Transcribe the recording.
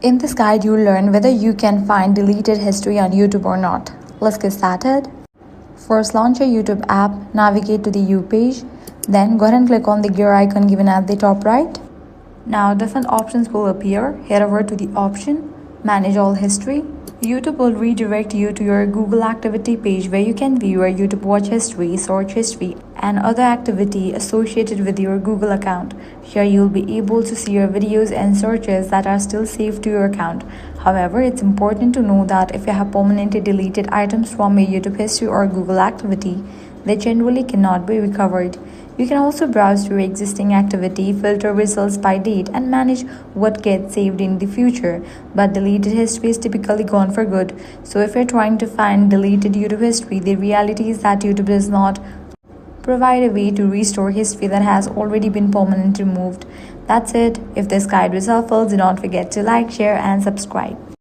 In this guide, you'll learn whether you can find deleted history on YouTube or not. Let's get started. First, launch your YouTube app, navigate to the You page, then go ahead and click on the gear icon given at the top right. Now, different options will appear. Head over to the option, Manage All History. YouTube will redirect you to your Google activity page where you can view your YouTube watch history, search history, and other activity associated with your Google account. Here you'll be able to see your videos and searches that are still saved to your account. However, it's important to know that if you have permanently deleted items from your YouTube history or Google activity, they generally cannot be recovered. You can also browse your existing activity, filter results by date, and manage what gets saved in the future. But deleted history is typically gone for good. So if you're trying to find deleted YouTube history, the reality is that YouTube does not provide a way to restore history that has already been permanently removed. That's it. If this guide was helpful, do not forget to like, share, and subscribe.